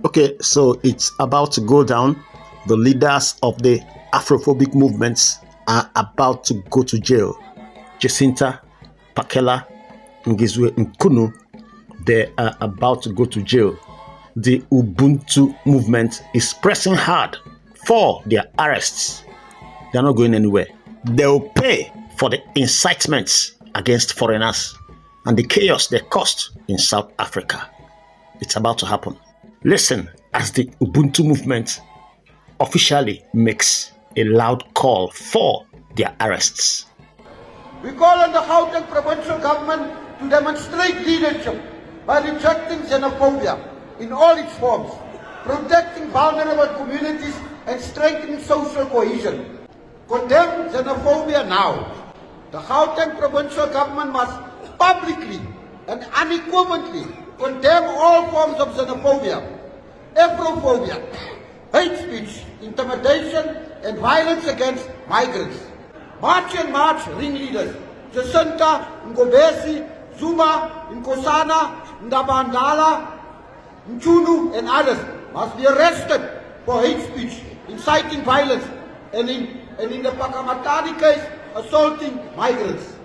Okay, so it's about to go down. The leaders of the Afrophobic movements are about to go to jail. Jacinta, Pakela, Ngizwe Nkunu, they are about to go to jail. The Ubuntu movement is pressing hard for their arrests. They're not going anywhere. They'll pay for the incitements against foreigners and the chaos they caused in South Africa. It's about to happen. Listen as the Ubuntu movement officially makes a loud call for their arrests. We call on the Gauteng provincial government to demonstrate leadership by rejecting xenophobia in all its forms, protecting vulnerable communities and strengthening social cohesion. Condemn xenophobia now. The Gauteng provincial government must publicly and unequivocally condemn all forms of xenophobia, Afrophobia, hate speech, intimidation and violence against migrants. March and March ringleaders, Jacinta, Ngobesi, Zuma, Nkosana, Ndabandala, Mchunu and others must be arrested for hate speech, inciting violence and in the Pakamatani case, assaulting migrants.